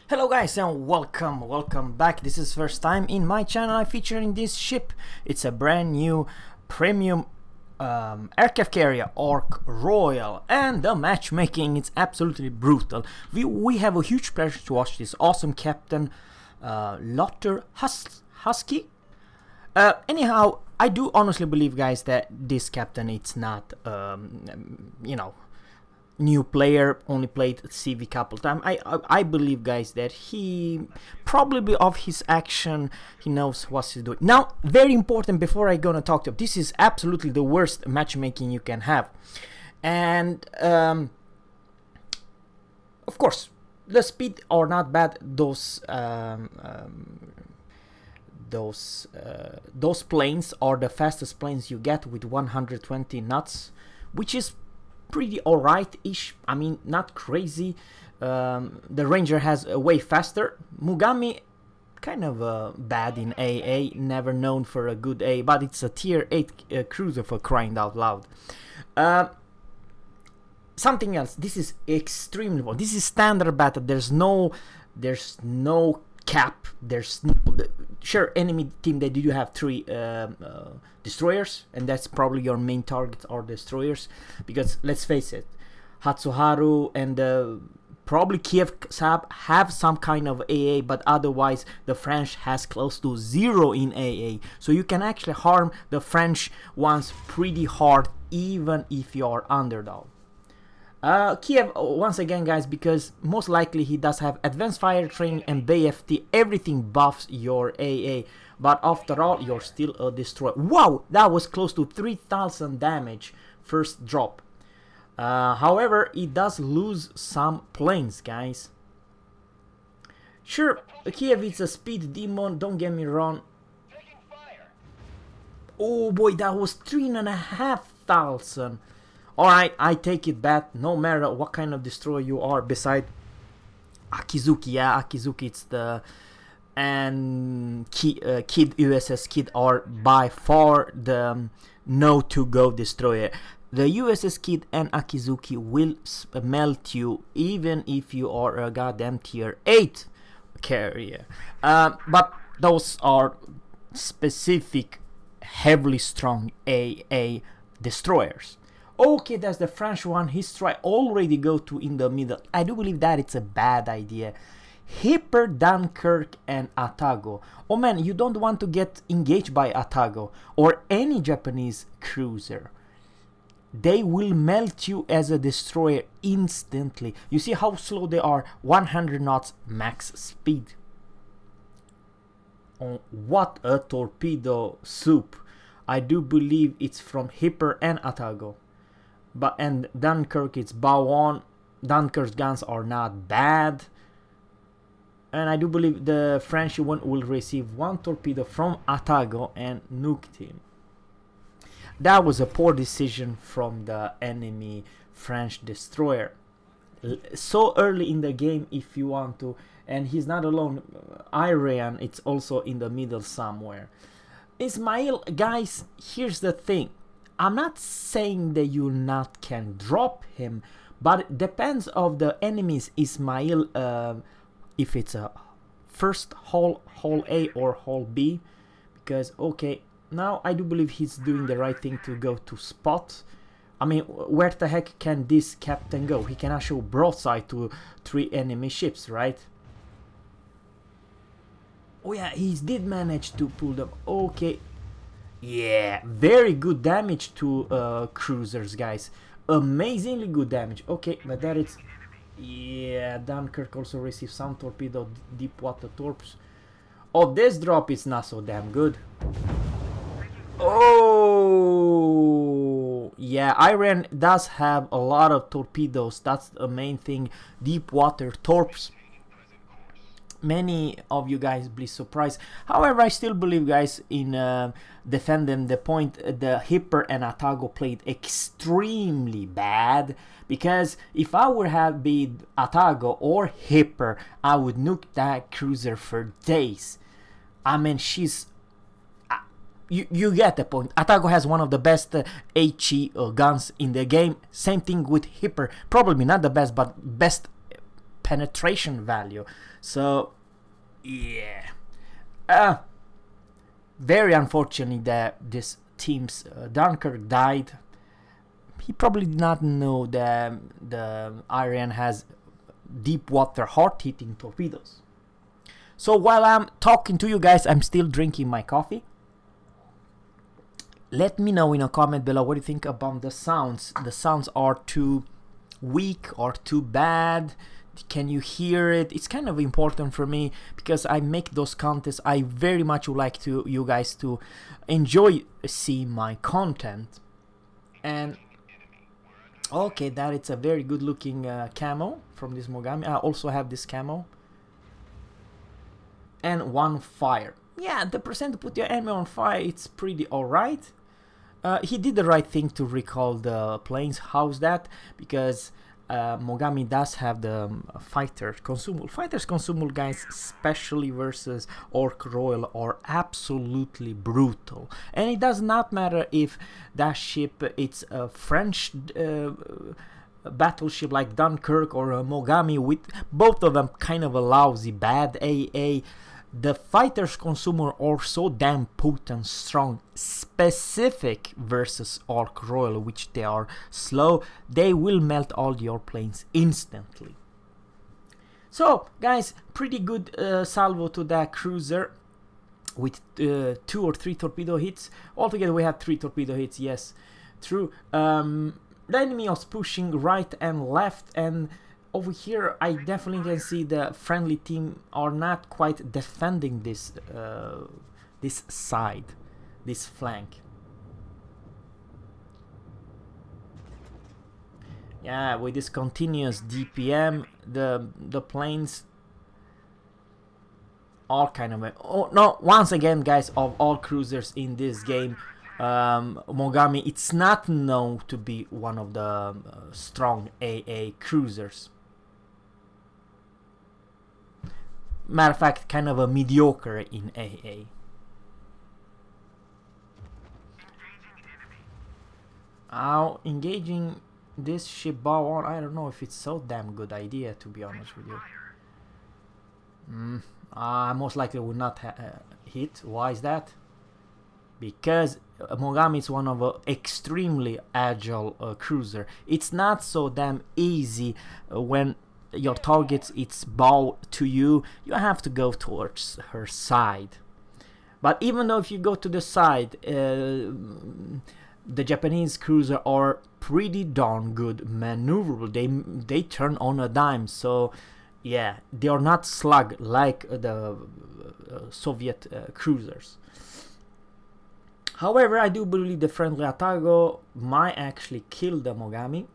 Hello guys and welcome back. This is first time in my channel I featuring this ship. It's a brand new premium aircraft carrier, Ark Royal, and the matchmaking is absolutely brutal. We have a huge pleasure to watch this awesome captain, Lotter Husky. Anyhow, I do honestly believe, guys, that this captain it's not new player, only played CV couple times. I believe, guys, that he probably of his action he knows what he's doing. Now, very important before I gonna talk to you, this is absolutely the worst matchmaking you can have, and of course the speed are not bad. Those planes are the fastest planes you get with 120 knots, which is pretty alright-ish. I mean, not crazy. The Ranger has a way faster. Mugami kind of bad in AA, never known for a good A, but it's a tier 8 cruiser for crying out loud. Something else, this is extremely well. This is standard battle. There's no cap. Sure, enemy team, they do have 3 destroyers, and that's probably your main targets are destroyers, because let's face it, Hatsuharu and probably Kiev have some kind of AA, but otherwise the French has close to 0 in AA, so you can actually harm the French ones pretty hard even if you are underdog. Kiev, once again, guys, because most likely he does have advanced fire training and BFT, everything buffs your AA, but after all, you're still a destroyer. Wow, that was close to 3000 damage first drop. However, it does lose some planes, guys. Sure, Kiev is a speed demon, don't get me wrong. Oh boy, that was 3500. Alright, I take it back, no matter what kind of destroyer you are, beside Akizuki. Yeah, Akizuki, it's the... and Kid USS Kid are by far the no-to-go destroyer. The USS Kid and Akizuki will melt you even if you are a goddamn tier 8 carrier. But those are specific, heavily strong AA destroyers. Okay, that's the French one. His try already go to in the middle. I do believe that it's a bad idea. Hipper, Dunkirk, and Atago. Oh man, you don't want to get engaged by Atago or any Japanese cruiser. They will melt you as a destroyer instantly. You see how slow they are? 100 knots max speed. Oh, what a torpedo soup. I do believe it's from Hipper and Atago. And Dunkirk, it's bow on. Dunkirk's guns are not bad. And I do believe the French one will receive 1 torpedo from Atago and nuked him. That was a poor decision from the enemy French destroyer. So early in the game, if you want to. And he's not alone. Iran, it's also in the middle somewhere. Ismail, guys, here's the thing. I'm not saying that you not can drop him, but it depends of the enemies Ismail, if it's a first hull A or hull B, because okay, now I do believe he's doing the right thing to go to spot. I mean, where the heck can this captain go? He cannot show broadside to 3 enemy ships, right? Oh yeah, he did manage to pull them. Okay. Yeah, very good damage to cruisers, guys. Amazingly good damage. Okay, but that it's... yeah, Dunkirk also received some torpedo, deep water torps. Oh, this drop is not so damn good. Oh, yeah, Iran does have a lot of torpedoes. That's the main thing. Deep water torps. Many of you guys be surprised. However, I still believe, guys, in defending the point. The Hipper and Atago played extremely bad, because if I would have been Atago or Hipper, I would nuke that cruiser for days. I mean, she's... you get the point. Atago has one of the best HE guns in the game. Same thing with Hipper. Probably not the best, but best penetration value. So yeah, very unfortunately that this team's Dunkirk died. He probably did not know that the Iran has deep water hard-hitting torpedoes. So while I'm talking to you guys, I'm still drinking my coffee. Let me know in a comment below what you think about the sounds. The sounds are too weak or too bad. Can you hear it? It's kind of important for me because I make those contests. I very much would like you guys to enjoy seeing my content. And okay, that it's a very good looking camo from this Mogami. I also have this camo. And one fire. Yeah, the percent to put your enemy on fire, it's pretty alright. He did the right thing to recall the planes. How's that? Because Mogami does have the fighters consumable. Fighters consumable, guys, especially versus Ark Royal, are absolutely brutal. And it does not matter if that ship it's a French battleship like Dunkirk or a Mogami, with both of them kind of a lousy, bad AA. The fighters consumer are so damn potent, strong, specific versus Ark Royal, which they are slow. They will melt all your planes instantly. So guys, pretty good salvo to that cruiser with 2 or 3 torpedo hits. Altogether we have 3 torpedo hits, yes, true. The enemy was pushing right and left, and over here I definitely can see the friendly team are not quite defending this this side, this flank. Yeah, with this continuous DPM, the planes are kind of oh no, once again guys, of all cruisers in this game, Mogami, it's not known to be one of the strong AA cruisers. Matter of fact, kind of a mediocre in AA. Now, engaging this ship bow on, I don't know if it's so damn good idea, to be honest with you. Most likely will not hit. Why is that? Because Mogami is one of a extremely agile cruiser. It's not so damn easy when your target it's bow to you. You have to go towards her side. But even though if you go to the side, the Japanese cruiser are pretty darn good maneuverable. They turn on a dime. So yeah, they are not slug like the Soviet cruisers. However, I do believe the friendly Atago might actually kill the Mogami.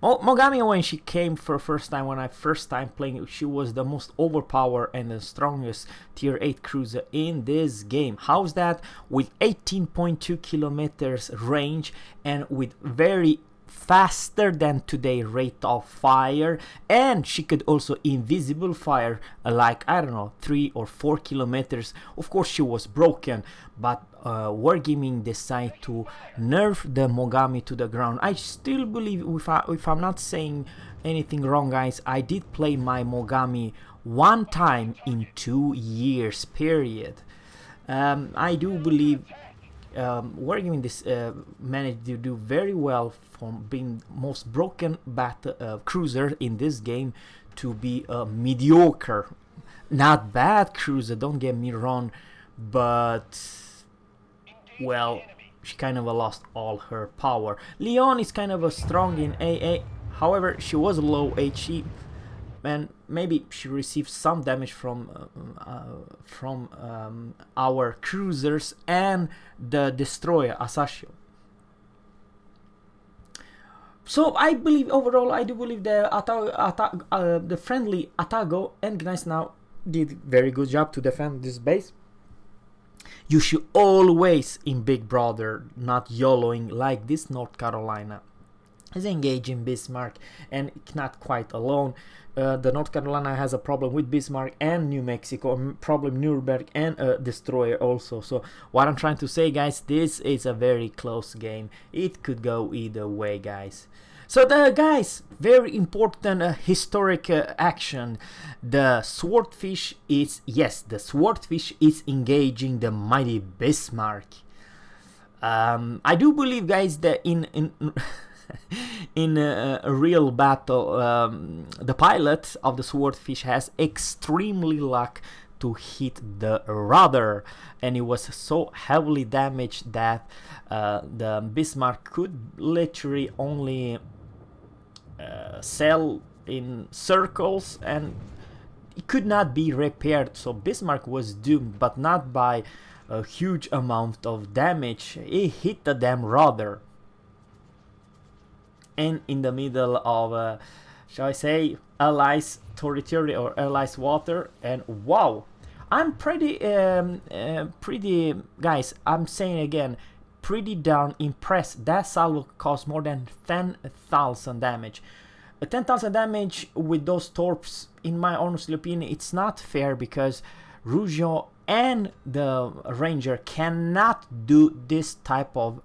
Mogami, when she came for first time, when I first time playing, she was the most overpowered and the strongest tier 8 cruiser in this game. How's that? With 18.2 kilometers range and with very faster than today rate of fire, and she could also invisible fire like, I don't know, 3 or 4 kilometers. Of course she was broken, but Wargaming decided to nerf the Mogami to the ground. I still believe, if I'm not saying anything wrong guys, I did play my Mogami one time in 2 years period. I do believe Wargaming this managed to do very well from being most broken cruiser in this game to be a mediocre, not bad cruiser, don't get me wrong, but well, she kind of lost all her power. Leon is kind of a strong in AA, however she was low HE and maybe she received some damage from our cruisers and the destroyer Asashio. So I believe overall, I do believe the friendly Atago and Gneisenau did very good job to defend this base. You should always in Big Brother not YOLOing like this North Carolina. is engaging Bismarck, and not quite alone. The North Carolina has a problem with Bismarck and New Mexico, problem Nuremberg and a destroyer also. So what I'm trying to say, guys, this is a very close game. It could go either way, guys. So the guys, very important historic action. The Swordfish is, yes, the Swordfish is engaging the mighty Bismarck. I do believe, guys, that in in a real battle, the pilot of the Swordfish has extremely luck to hit the rudder, and it was so heavily damaged that the Bismarck could literally only sail in circles, and it could not be repaired. So Bismarck was doomed, but not by a huge amount of damage. He hit the damn rudder, and in the middle of shall I say Allies territory or Allies water. And wow, I'm pretty guys, I'm saying again, pretty darn impressed. That salvo caused more than 10,000 damage. 10,000 damage with those torps, in my honest opinion, it's not fair, because Rougeau and the Ranger cannot do this type of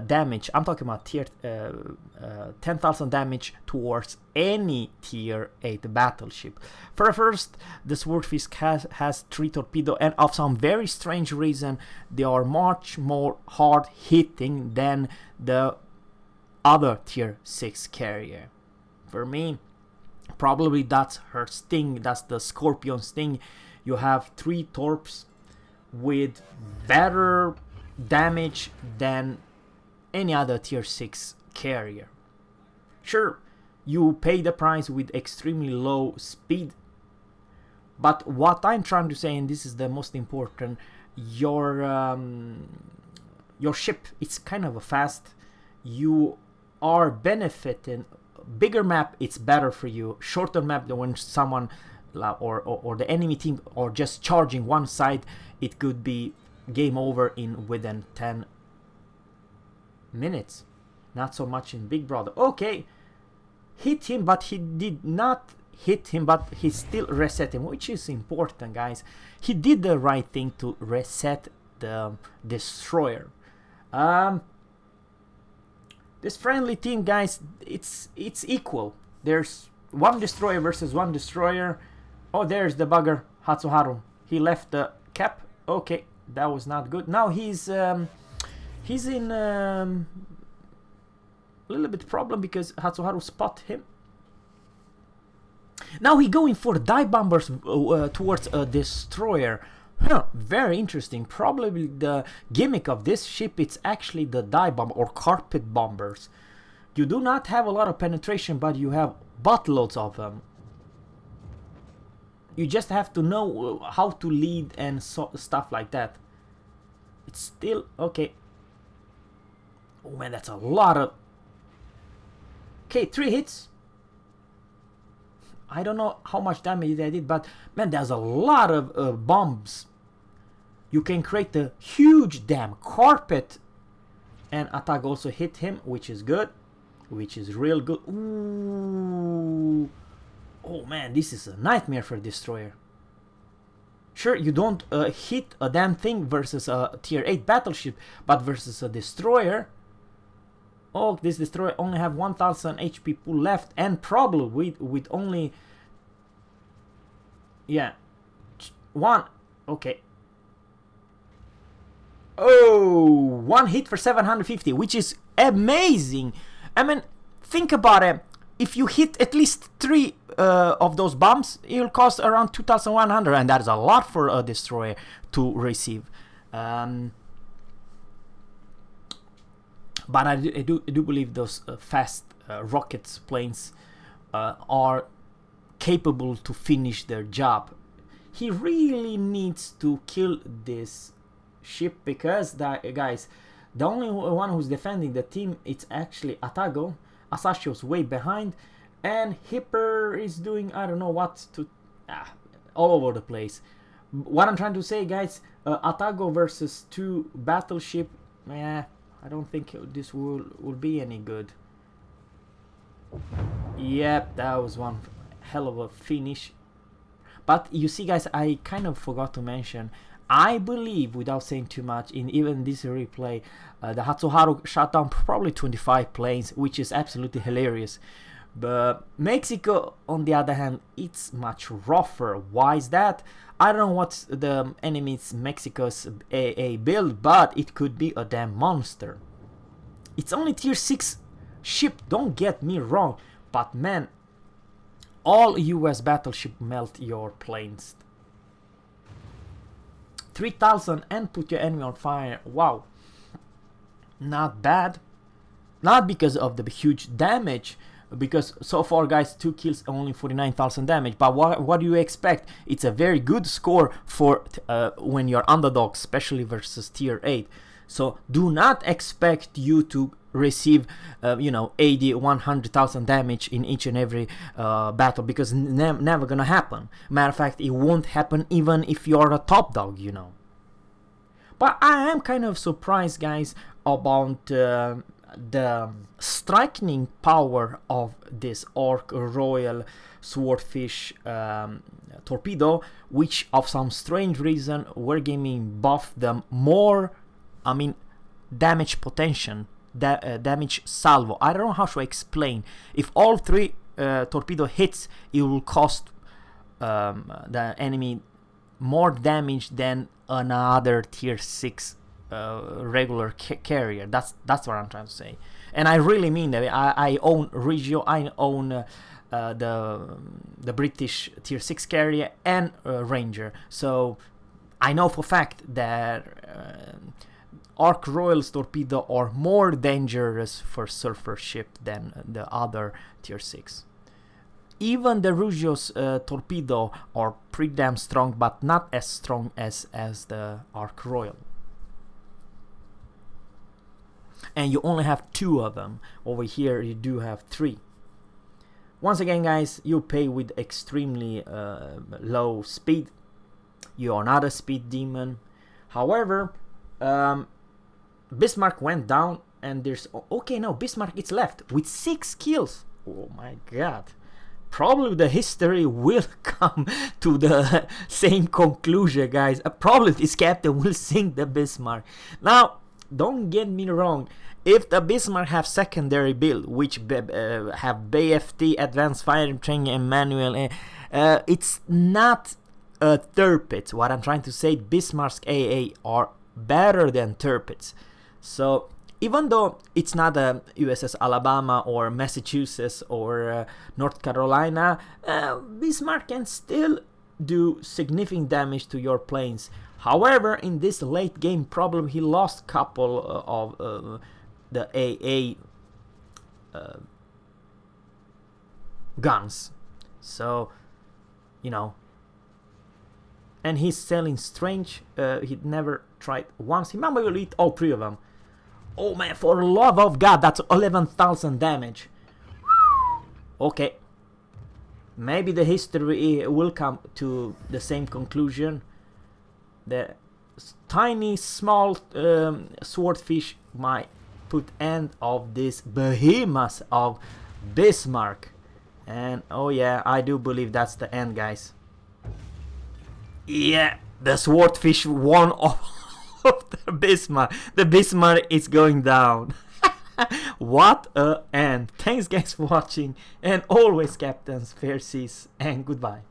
damage. I'm talking about tier 10,000 damage towards any tier 8 battleship. First, the Swordfish has 3 torpedo, and of some very strange reason they are much more hard hitting than the other tier 6 carrier. For me, probably that's her sting, that's the Scorpion sting. You have 3 torps with better damage than any other tier 6 carrier. Sure, you pay the price with extremely low speed, but what I'm trying to say, and this is the most important, your ship, it's kind of a fast. You are benefiting. Bigger map, it's better for you. Shorter map, when someone or the enemy team or just charging one side, it could be game over in within 10 minutes. Not so much in Big Brother. Okay, hit him, but he did not hit him, but he still reset him, which is important, guys. He did the right thing to reset the destroyer. This friendly team, guys, it's equal. There's one destroyer versus one destroyer. Oh, there's the bugger, Hatsuharu. He left the cap. Okay, that was not good. Now he's in a little bit problem because Hatsuharu spot him. Now he going for dive bombers towards a destroyer. Huh, very interesting. Probably the gimmick of this ship, it's actually the dive bomb or carpet bombers. You do not have a lot of penetration, but you have buttloads of them. You just have to know how to lead and stuff like that. It's still okay. Oh man, that's a lot of... Okay, 3 hits. I don't know how much damage they did, but man, there's a lot of bombs. You can create a huge damn carpet. And attack also hit him, which is good. Which is real good. Ooh. Oh man, this is a nightmare for a destroyer. Sure, you don't hit a damn thing versus a tier 8 battleship, but versus a destroyer. Oh, this destroyer only have 1000 HP pool left, and probably with only... Yeah. 1. Okay. Oh, 1 hit for 750, which is amazing. I mean, think about it. If you hit at least 3 of those bombs, it will cost around 2,100, and that is a lot for a destroyer to receive. But I do believe those fast rockets planes are capable to finish their job. He really needs to kill this ship, because guys, the only one who's defending the team, it's actually Atago. Asashio's way behind, and Hipper is doing I don't know what to all over the place. What I'm trying to say, guys, Atago versus 2 battleship, I don't think this will be any good. Yep, that was one hell of a finish. But you see, guys, I kind of forgot to mention, I believe, without saying too much, in even this replay, the Hatsuharu shot down probably 25 planes, which is absolutely hilarious. But Mexico, on the other hand, it's much rougher. Why is that? I don't know what's the enemy's Mexico's AA build, but it could be a damn monster. It's only tier 6 ship, don't get me wrong, but man, all US battleship melt your planes. 3000 and put your enemy on fire. Wow, not bad. Not because of the huge damage, because so far, guys, 2 kills, only 49,000 damage. But what do you expect? It's a very good score for when you're underdog, especially versus tier 8. So do not expect you to receive 80, 100,000 damage in each and every battle, because never gonna happen. Matter of fact, it won't happen even if you're a top dog, But I am kind of surprised, guys, about the striking power of this Ark Royal Swordfish torpedo, which of some strange reason Wargaming buffed them more. Damage potential, damage salvo. I don't know how to explain. If all 3 torpedo hits, it will cost the enemy more damage than another tier 6 regular carrier. That's what I'm trying to say, and I really mean that. I own Regio, I own the British tier 6 carrier and Ranger, so I know for fact that Ark Royal's torpedo are more dangerous for surfer ship than the other tier 6. Even the Rugio's torpedo are pretty damn strong, but not as strong as the Ark Royal. And you only have 2 of them. Over here you do have 3. Once again, guys, you pay with extremely low speed. You are not a speed demon. However, Bismarck went down, and there's Bismarck is left with 6 kills. Oh my god. Probably the history will come to the same conclusion, guys. Probably this captain will sink the Bismarck. Now, don't get me wrong. If the Bismarck have secondary build, which have BFT, Advanced Firing Training, and Manual, it's not Tirpitz. What I'm trying to say, Bismarck's AA are better than Tirpitz. So even though it's not a USS Alabama or Massachusetts or North Carolina, Bismarck can still do significant damage to your planes. However, in this late game problem, he lost couple of the AA guns. So, and he's selling strange. He'd never tried once. He might will eat all 3 of them. Oh man, for the love of God, that's 11,000 damage. Okay. Maybe the history will come to the same conclusion. The tiny, small swordfish might put end of this behemoth of Bismarck. And oh yeah, I do believe that's the end, guys. Yeah, the swordfish won of the Bismarck. The Bismarck is going down. What a end. Thanks, guys, for watching. And always, captains, fair seas, and goodbye.